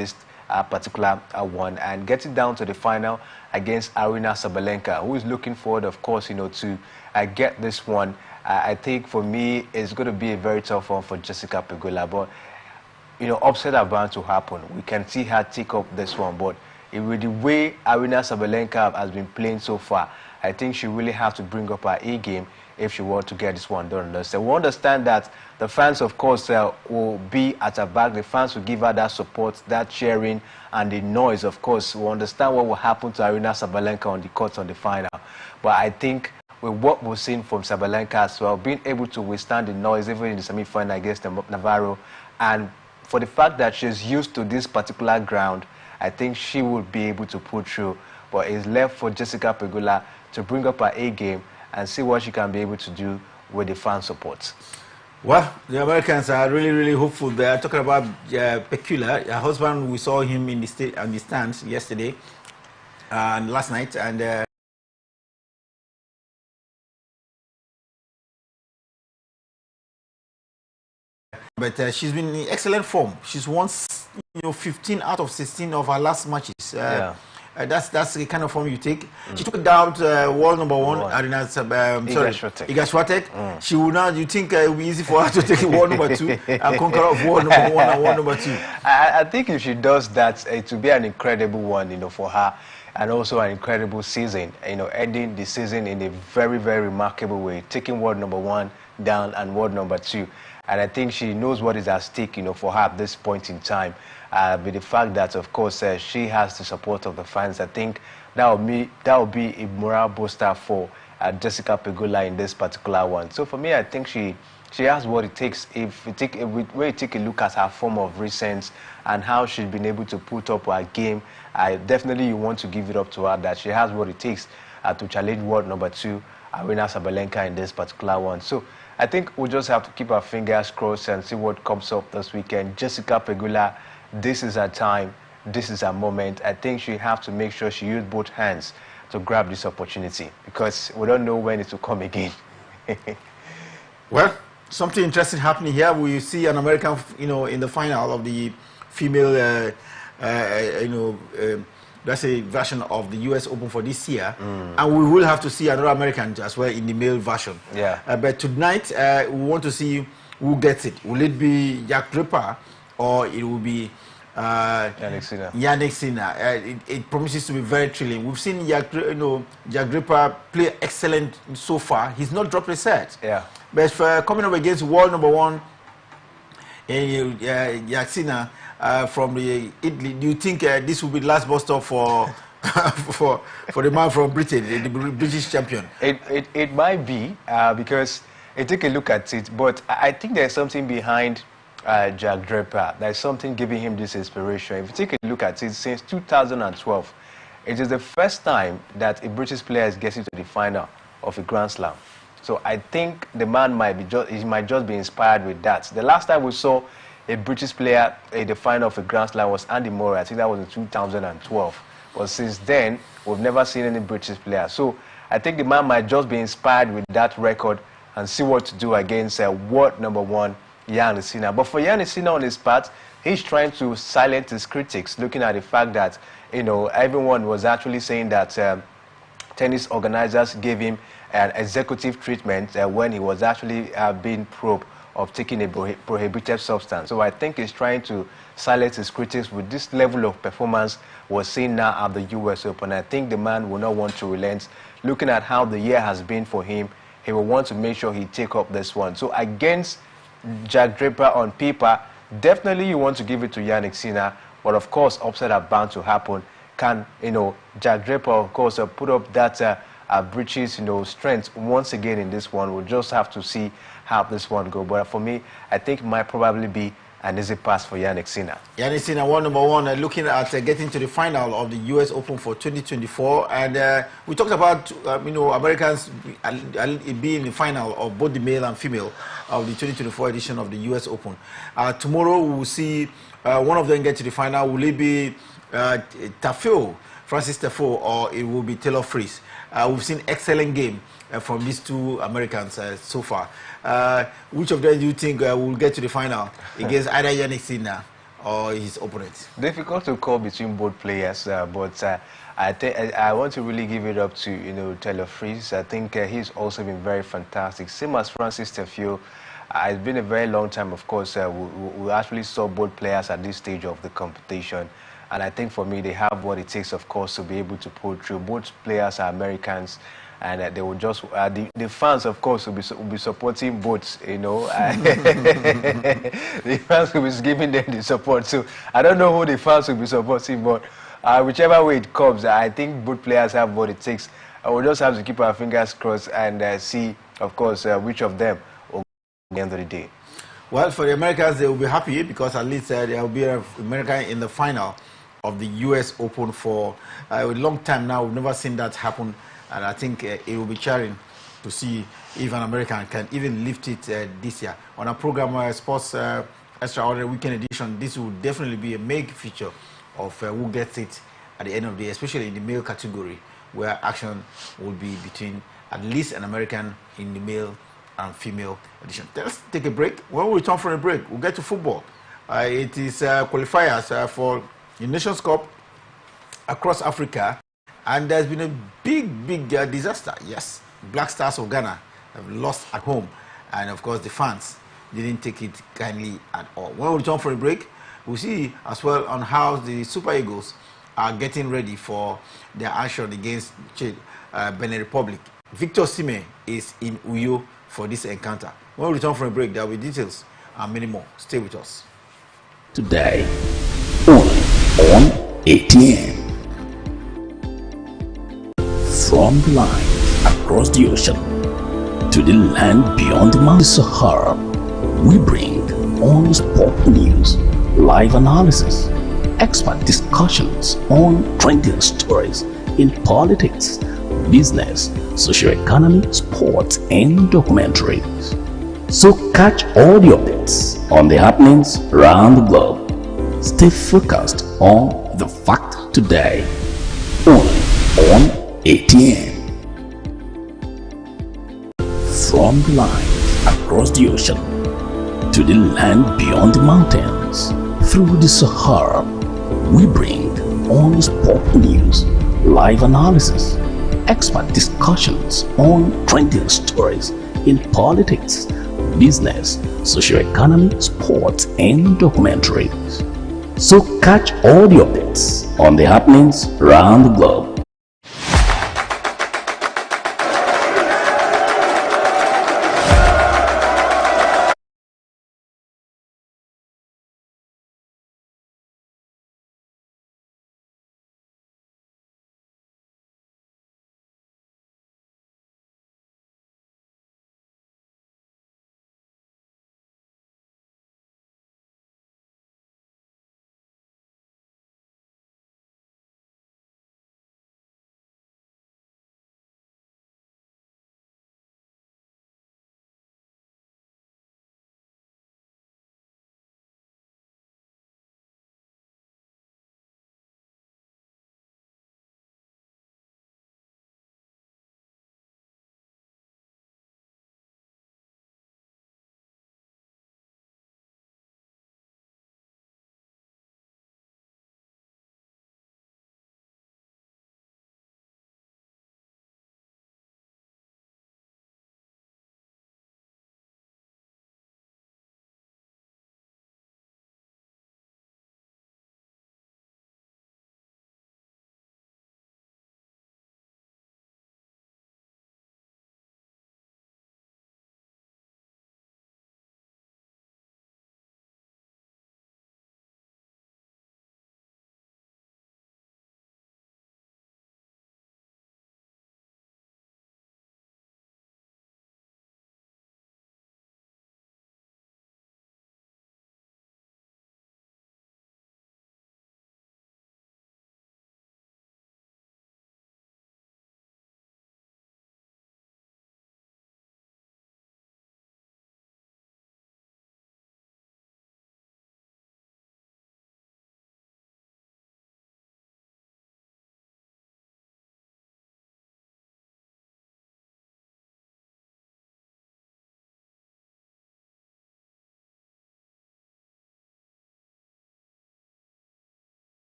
this particular one, and getting down to the final against Aryna Sabalenka, who is looking forward, of course, to get this one. I think for me, it's going to be a very tough one for Jessica Pegula, but upset are bound to happen. We can see her take up this one, but with the way Aryna Sabalenka has been playing so far, I think she really has to bring up her A game if she wants to get this one done. So we understand that the fans, of course, will be at her back. The fans will give her that support, that cheering, and the noise, of course. We understand what will happen to Aryna Sabalenka on the court on the final. But I think with what we've seen from Sabalenka as well, being able to withstand the noise even in the semi-final against Navarro, and for the fact that she's used to this particular ground, I think she will be able to pull through. But it's left for Jessica Pegula to bring up her A game and see what she can be able to do with the fan support. Well, the Americans are really, really hopeful. They are talking about Pegula. Her husband, we saw him in the stands yesterday and last night, and but she's been in excellent form. She's won 15 out of 16 of her last matches. That's the kind of form you take. She took it down to world number one, Iga Swiatek. She will now. You think it will be easy for her to take world number 2 and conquer of world number 1 and world number 2? I think if she does that, it will be an incredible one, for her, and also an incredible season. Ending the season in a very, very remarkable way, taking world number 1 down and world number 2. And I think she knows what is at stake, for her at this point in time. With the fact that, of course, she has the support of the fans, I think that will be a morale booster for Jessica Pegula in this particular one. So for me, I think she has what it takes. If you take a look at her form of recent and how she's been able to put up her game, you want to give it up to her that she has what it takes to challenge world number 2, Aryna Sabalenka, in this particular one. So I think we'll just have to keep our fingers crossed and see what comes up this weekend. Jessica Pegula, this is her time, this is her moment. I think she have to make sure she uses both hands to grab this opportunity, because we don't know when it will come again. Well, something interesting happening here. We see an American, in the final of the female, that's a version of the U.S. Open for this year, and we will have to see another American as well in the male version. But tonight, we want to see who gets it. Will it be Jack Draper, or it will be Jannik Sinner? It promises to be very thrilling. We've seen Jack Draper play excellent so far. He's not dropped a set. But for coming up against world number 1, Jannik Sinner from the Italy, do you think this will be the last bus stop for for the man from Britain, the British champion? It might be because take a look at it, but I think there's something behind Jack Draper. There's something giving him this inspiration. If you take a look at it, since 2012, it is the first time that a British player is getting to the final of a Grand Slam. So I think the man might just be inspired with that. The last time we saw a British player in the final of a Grand Slam was Andy Murray. I think that was in 2012. But since then, we've never seen any British player. So I think the man might just be inspired with that record and see what to do against world number 1, Jannik Sinner. But for Jannik Sinner on his part, he's trying to silence his critics, looking at the fact that, everyone was actually saying that tennis organizers gave him an executive treatment when he was actually being probed of taking a prohibited substance. So I think he's trying to silence his critics with this level of performance we're seeing now at the US Open. I think the man will not want to relent. Looking at how the year has been for him, he will want to make sure he take up this one. So against Jack Draper on paper, definitely you want to give it to Jannik Sinner, but of course upset are bound to happen. Can Jack Draper, of course, put up that British strength once again in this one? We'll just have to see how this one go. But for me, I think it might probably be an easy pass for Jannik Sinner. Jannik Sinner, world number 1, looking at getting to the final of the US Open for 2024. And we talked about Americans being in the final of both the male and female of the 2024 edition of the US Open. Tomorrow we will see one of them get to the final. Will it be Francis Tiafoe, or it will be Taylor Fritz? We've seen excellent game from these two Americans so far. Which of them do you think will get to the final against either Jannik Sinner or his opponent? Difficult to call between both players, but I think I want to really give it up to Taylor Fritz. I think he's also been very fantastic. Same as Francis Tefio. It's been a very long time. Of course, we actually saw both players at this stage of the competition, and I think for me they have what it takes, of course, to be able to pull through. Both players are Americans, and they will just the fans, of course, will be supporting both. The fans will be giving them the support. So I don't know who the fans will be supporting, but whichever way it comes, I think both players have what it takes. We'll just have to keep our fingers crossed and see, of course, which of them will at the end of the day. Well, for the Americans, they will be happy because at least there will be an American in the final of the U.S. Open for a long time now. We've never seen that happen, and I think it will be cheering to see if an American can even lift it this year. On our program, Sports Extraordinary Weekend Edition, this will definitely be a major feature of who gets it at the end of the day, especially in the male category, where action will be between at least an American in the male and female edition. Let's take a break. When we return from a break, we'll get to football. It is qualifiers for the Nations Cup across Africa, and there's been a big disaster. Yes, Black Stars of Ghana have lost at home, and of course the fans didn't take it kindly at all. When we return from a break, we'll see as well on how the Super Eagles are getting ready for their action against Benin Republic. Victor Sime is in Uyo for this encounter. When we return from a break, there will be details and many more. Stay with us. Today, only on ATN. From the line across the ocean to the land beyond the Mount Sahara, we bring on sport news, live analysis, expert discussions on trending stories in politics, business, socio-economy, sports, and documentaries. So catch all the updates on the happenings around the globe. Stay focused on the fact today, only on ATN. From the line across the ocean to the land beyond the mountains, through the Sahara, we bring on sport news, live analysis, expert discussions on trending stories in politics, business, socio-economy, sports, and documentaries. So catch all the updates on the happenings around the globe.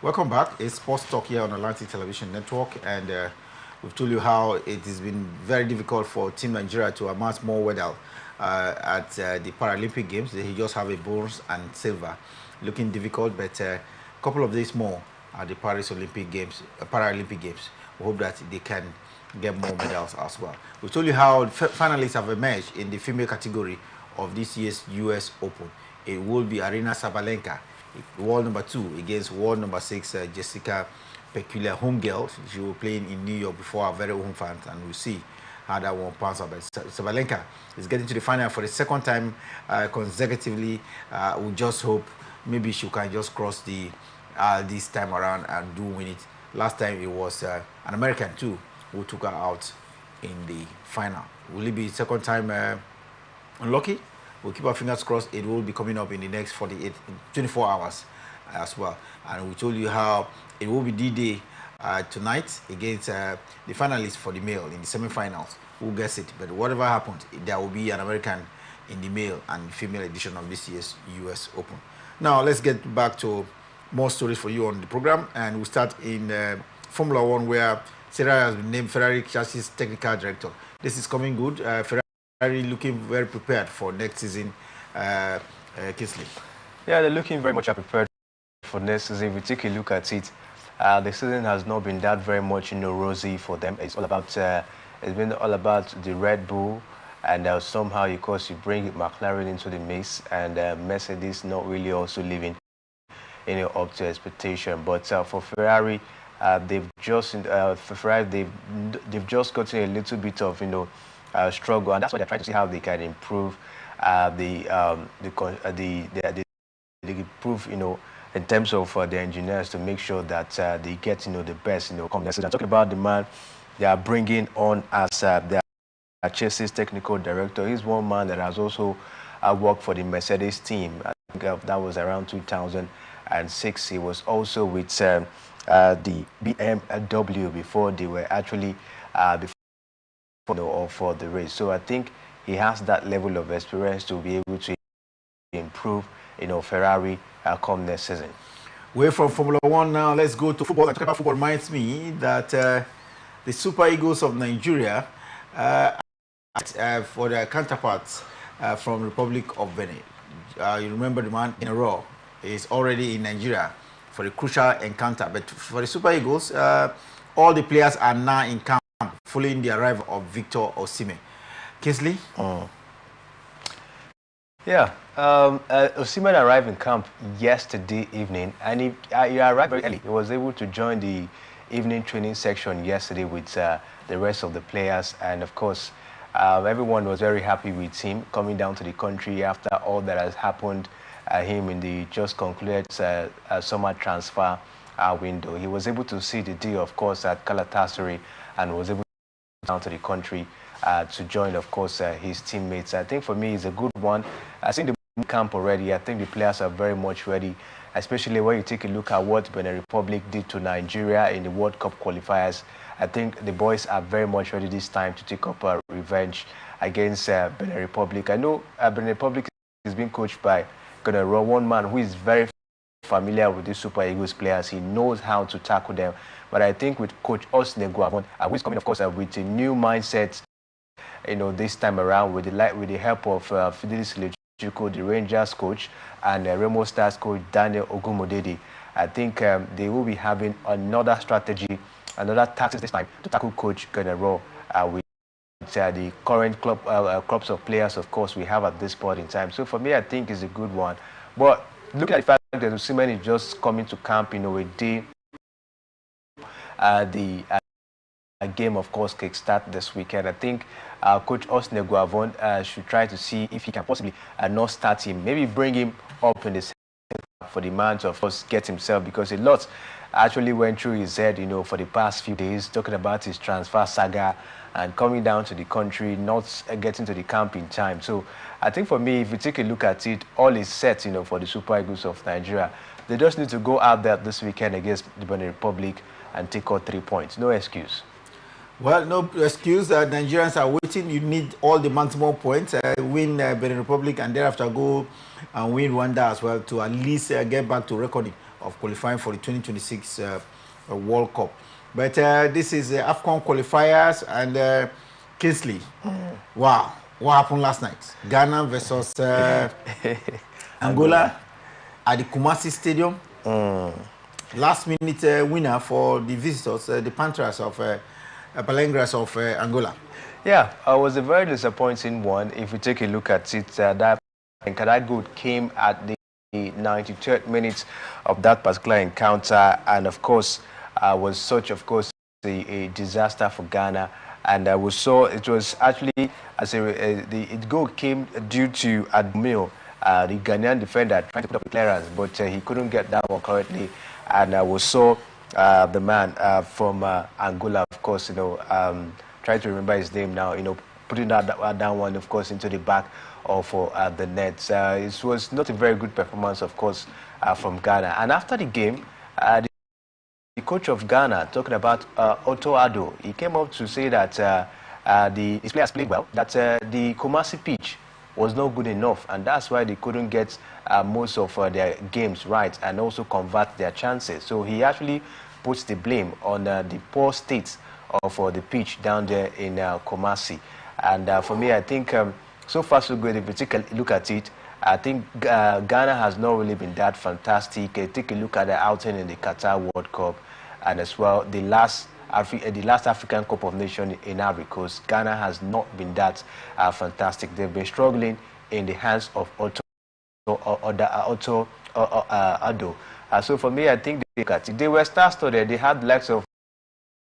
Welcome back. It's Sports Talk here on Atlantic Television Network, and we've told you how it has been very difficult for Team Nigeria to amass more medals at the Paralympic Games. They just have a bronze and silver, looking difficult, but a couple of days more at the Paris Olympic Games, Paralympic Games. We hope that they can get more medals as well. We told you how finalists have emerged in the female category of this year's US Open. It will be Arina Sabalenka, world number 2, against world number 6 Jessica Peculiar, home girl. She will play in New York before our very own fans, and we'll see how that one pans out. But Sabalenka is getting to the final for the second time consecutively. We just hope maybe she can just cross the this time around and do win it. Last time it was an American too who took her out in the final. Will it be second time unlucky? We'll keep our fingers crossed. It will be coming up in the next 24 hours as well. And we told you how it will be D-Day tonight against the finalists for the male in the semi-finals. Who gets it? But whatever happens, there will be an American in the male and female edition of this year's US Open. Now, let's get back to more stories for you on the program. And we'll start in Formula One, where Ferrari has been named Ferrari Chassis Technical Director. This is coming good. Ferrari looking very prepared for next season, Kingsley. Yeah, they're looking very much prepared for next season. If we take a look at it, the season has not been that very much, rosy for them. It's all about, it's been all about the Red Bull, and somehow, of course, you bring McLaren into the mix, and Mercedes not really also living, up to expectation. But for Ferrari, they've just they've just gotten a little bit of struggle, and that's why they're trying to see how they can improve they improve in terms of the engineers, to make sure that they get the best come next season. Talking about the man they are bringing on as their chassis technical director. He's one man that has also worked for the Mercedes team. I think that was around 2006. He was also with the BMW before they were actually for the race. So I think he has that level of experience to be able to improve Ferrari come next season. We're from Formula One now. Let's go to football. Talking about football reminds me that the Super Eagles of Nigeria for their counterparts from Republic of Benin. You remember the man in a row is already in Nigeria for a crucial encounter. But for the Super Eagles, all the players are now in camp following the arrival of Victor Osimhen. Kingsley? Yeah, Osimhen arrived in camp yesterday evening, and he arrived very early. He was able to join the evening training section yesterday with the rest of the players, and of course, everyone was very happy with him coming down to the country after all that has happened him in the just concluded summer transfer window. He was able to see the deal, of course, at Galatasaray, and was able to come down to the country to join, of course, his teammates. I think for me, it's a good one. I think the camp already. I think the players are very much ready, especially when you take a look at what Benin Republic did to Nigeria in the World Cup qualifiers. I think the boys are very much ready this time to take up a revenge against Benin Republic. I know Benin Republic is being coached by one man who is very familiar with the Super Eagles players. He knows how to tackle them. But I think with Coach Osne Guavon, who is coming, of course, with a new mindset, this time around, with the help of Fidelis Lejuko, the Rangers coach, and Remo Stars coach Daniel Ogumodede, I think they will be having another strategy, another tactics this time to tackle Coach General with the current clubs of players, of course, we have at this point in time. So for me, I think it's a good one. But looking at the fact that Osimhen is just coming to camp, a day the game, of course, kickstart this weekend. I think Coach Osne Guavon should try to see if he can possibly not start him. Maybe bring him up in the second half for the man to, of course, get himself, because a lot actually went through his head, for the past few days, talking about his transfer saga and coming down to the country, not getting to the camp in time. So I think for me, if you take a look at it, all is set, for the Super Eagles of Nigeria. They just need to go out there this weekend against the Benin Republic and take out 3 points. No excuse. Well, no excuse. Nigerians are waiting. You need all the maximum points. Win Benin Republic and thereafter go and win Rwanda as well to at least get back to recording of qualifying for the 2026 World Cup. But this is AFCON qualifiers, and Kingsley, wow, what happened last night? Ghana versus Angola at the Kumasi Stadium. Last minute winner for the visitors, the Panthers of Palengras of Angola. Yeah, it was a very disappointing one. If we take a look at it, that goal came at the 93rd minute of that particular encounter, and of course was such, of course, a disaster for Ghana. And we saw it was actually as the goal came due to Admil, the Ghanaian defender, trying to put up a clearance, but he couldn't get that one correctly. And we saw the man from Angola, of course, trying to remember his name now, putting that one, of course, into the back of the net. It was not a very good performance, of course, from Ghana. And after the game, the coach of Ghana, talking about Otto Addo, he came up to say that his players played well, that the Kumasi pitch was not good enough, and that's why they couldn't get most of their games right and also convert their chances. So he actually puts the blame on the poor state of the pitch down there in Kumasi. And for me, I think so far so good. If you take a look at it, I think Ghana has not really been that fantastic. Take a look at the outing in the Qatar World Cup, and as well the last African Cup of Nations in Ivory Coast. Ghana has not been that fantastic. They've been struggling in the hands of Otto Addo. So for me, I think they were star-studded. They had the likes of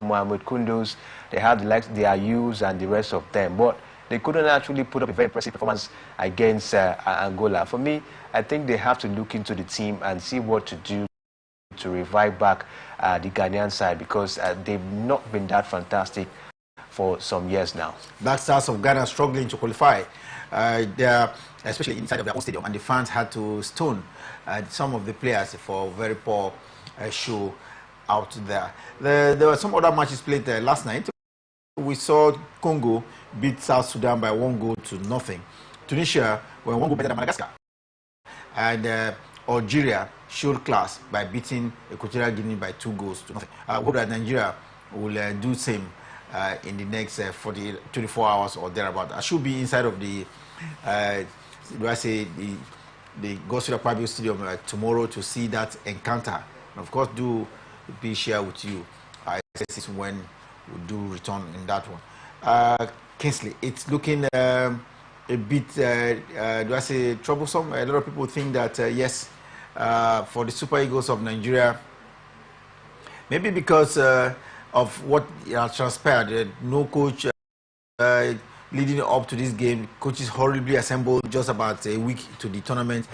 Mohamed Kunduz, they had the likes of the Ayus and the rest of them, but they couldn't actually put up a very impressive performance against Angola. For me, I think they have to look into the team and see what to do to revive back the Ghanaian side, because they've not been that fantastic for some years now. Black Stars of Ghana struggling to qualify. They are especially inside of their own stadium, and the fans had to stone some of the players for very poor show out there. There were some other matches played last night. We saw Congo beat South Sudan by 1-0. Tunisia were 1 goal better than Madagascar. And Algeria showed class by beating Equatorial Guinea by 2-0. I hope that Nigeria will do the same in the next 24 hours or thereabout. I should be inside of the the Gosford Akpabio Stadium tomorrow to see that encounter. And of course, do be share with you. I guess when we do return in that one. Kingsley, it's looking a bit, troublesome. A lot of people think that, yes, for the Super Eagles of Nigeria, maybe because of what transpired, no coach leading up to this game, coaches horribly assembled just about a week to the tournament,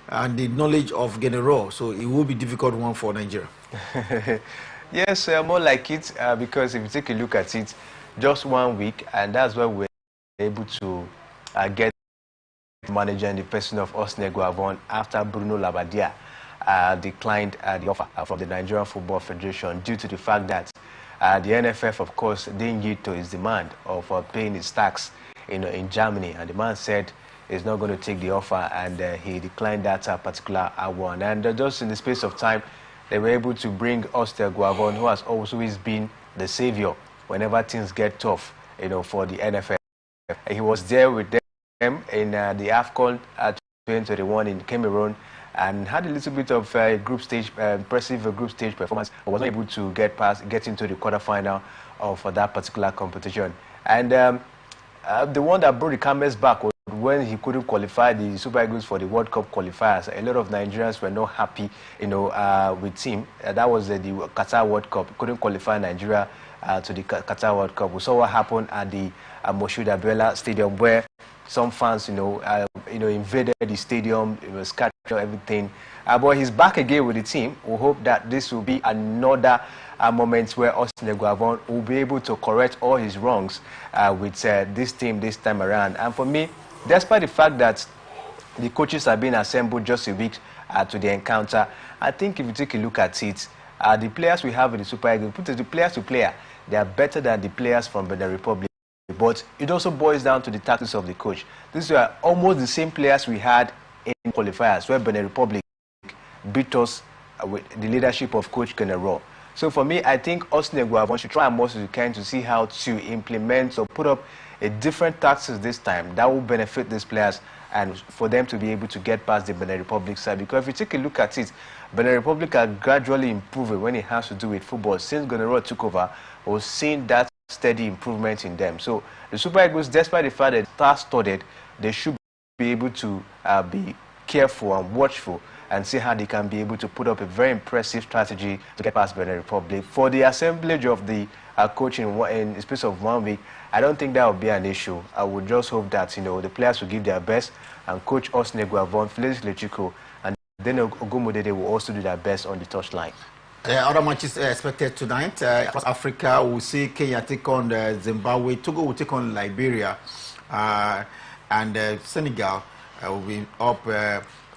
and the knowledge of Genero, so it will be a difficult one for Nigeria. Yes, more like it, because if you take a look at it, just 1 week, and that's why we're able to get the manager in the person of Osne Guavon after Bruno Labbadia declined the offer from the Nigerian Football Federation due to the fact that the NFF, of course, didn't yield to his demand of paying his tax in Germany, and the man said he's not going to take the offer, and he declined that particular one. And just in the space of time, they were able to bring Oscar Guavon, who has always been the savior whenever things get tough, for the NFF. He was there with them in the AFCON 2021 in Cameroon, and had a little bit of impressive group stage performance, but was not able to get into the quarterfinal of that particular competition. And the one that brought the cameras back was when he couldn't qualify the Super Eagles for the World Cup qualifiers. A lot of Nigerians were not happy, with him. That was the Qatar World Cup. Couldn't qualify Nigeria to the Qatar World Cup. We saw what happened at the Moshood Abiola Stadium, where some fans, invaded the stadium. It was scattered everything. But he's back again with the team. We hope that this will be another moment where Austin Guavon will be able to correct all his wrongs with this team this time around. And for me, despite the fact that the coaches are being assembled just a week to the encounter, I think if you take a look at it, the players we have in the Super Eagles, put the players to player, they are better than the players from the Republic. But it also boils down to the tactics of the coach. These were almost the same players we had in qualifiers, where Benin Republic beat us with the leadership of Coach General. So for me, I think Osne Guavon should try as much as you can to see how to implement or put up a different tactics this time that will benefit these players and for them to be able to get past the Benin Republic side. Because if you take a look at it, Benin Republic are gradually improving when it has to do with football. Since General took over, we're seeing that steady improvement in them. So the Super Eagles, despite the fact that star-studded, they should be able to be careful and watchful and see how they can be able to put up a very impressive strategy to get past Benin Republic. For the assemblage of the coach in the space of 1 week, I don't think that will be an issue. I would just hope that, you know, the players will give their best, and Coach Osne Guavon, Felix Lechiko, and then Ogumodede will also do their best on the touchline. Other matches expected tonight. Across Africa, we'll see Kenya take on Zimbabwe. Togo will take on Liberia. And Senegal will be up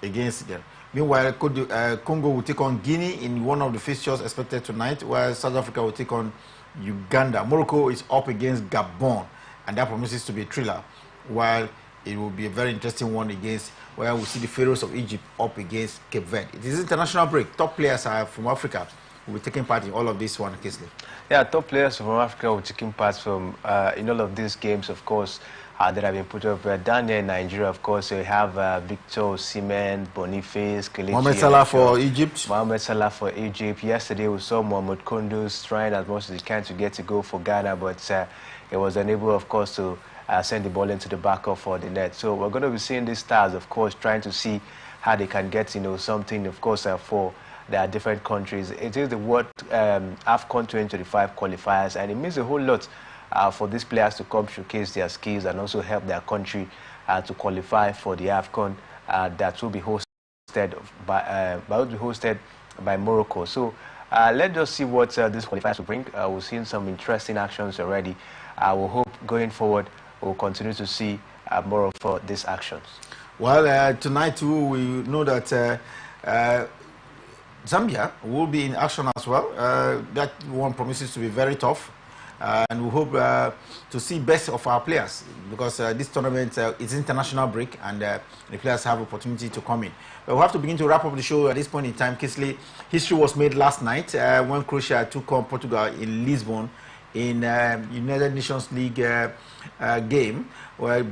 against them. Meanwhile, Congo will take on Guinea in one of the fixtures expected tonight, while South Africa will take on Uganda. Morocco is up against Gabon, and that promises to be a thriller, while it will be a very interesting one against where we see the Pharaohs of Egypt up against Cape Verde. It is international break. Top players are from Africa will be taking part in all of this one, Kisley. Yeah, top players from Africa will be taking part from in all of these games, of course, that have been put up. Down there in Nigeria, of course, you have Victor Osimhen, Boniface, Kelechi Mohamed Salah for Egypt. Mohamed Salah for Egypt. Yesterday, we saw Mohamed Kundus trying as much as he can to get to go for Ghana, but he was unable, of course, to send the ball into the back of the net. So we're going to be seeing these stars, of course, trying to see how they can get, you know, something, of course, for their different countries. It is the World AFCON 2025 qualifiers, and it means a whole lot for these players to come showcase their skills and also help their country to qualify for the AFCON that will be hosted by Morocco. So let's just see what this qualifiers will bring. We've seen some interesting actions already. We hope going forward we'll continue to see more of these actions. Well, tonight too, we know that Zambia will be in action as well. That one promises to be very tough. And we hope to see best of our players, because this tournament is international break, and the players have opportunity to come in. But we have to begin to wrap up the show at this point in time. Kisley, history was made last night when Croatia took on Portugal in Lisbon in United Nations League game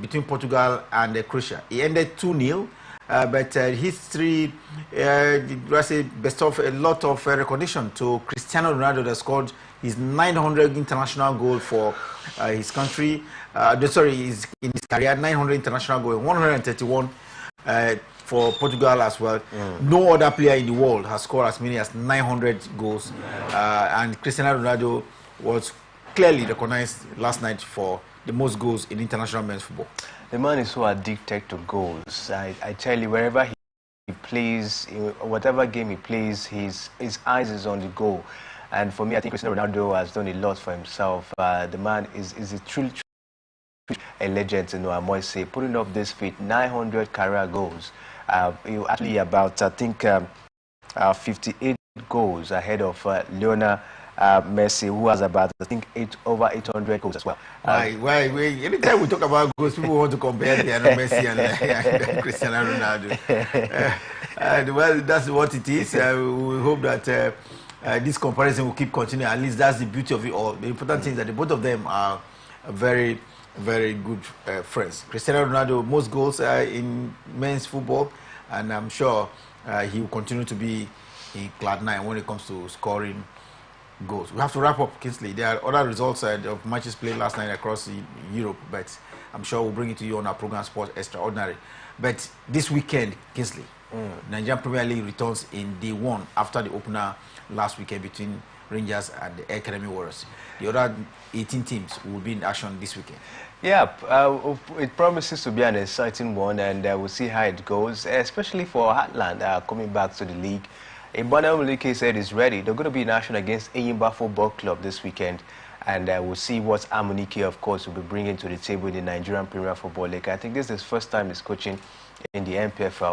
between Portugal and Croatia. It ended 2-0. But history best of a lot of recognition to Cristiano Ronaldo, that scored his 900 international goal for his country. In his career, 900 international goal, 131 for Portugal as well. No other player in the world has scored as many as 900 goals. And Cristiano Ronaldo was clearly recognized last night for the most goals in international men's football. The man is so addicted to goals. I tell you, wherever he plays, whatever game he plays, his eyes is on the goal. And for me, I think Cristiano Ronaldo has done a lot for himself. The man is a truly a legend, you know, I must say, putting up this feat, 900 career goals. Actually about, I think, 58 goals ahead of Lionel Messi, who has about, I think, over 800 goals as well. Anytime we talk about goals, people want to compare Messi and Cristiano Ronaldo. Well, that's what it is. We hope that this comparison will keep continuing. At least that's the beauty of it all. The important thing is that the both of them are very, very good friends. Cristiano Ronaldo, most goals in men's football, and I'm sure he will continue to be in Cloud9 when it comes to scoring goals. We have to wrap up, Kingsley. There are other results of matches played last night across Europe, but I'm sure we'll bring it to you on our program Sports Extraordinary. But this weekend, Kingsley, Nigerian Premier League returns in day one after the opener last weekend between Rangers and the Academy Warriors. The other 18 teams will be in action this weekend. Yeah, it promises to be an exciting one, and we'll see how it goes, especially for Heartland coming back to the league. Ibana Mulike said is ready. They're going to be in action against Eyimba Football Club this weekend, and we'll see what Amunike, of course, will be bringing to the table in the Nigerian Premier Football League. I think this is his first time he's coaching in the NPFL.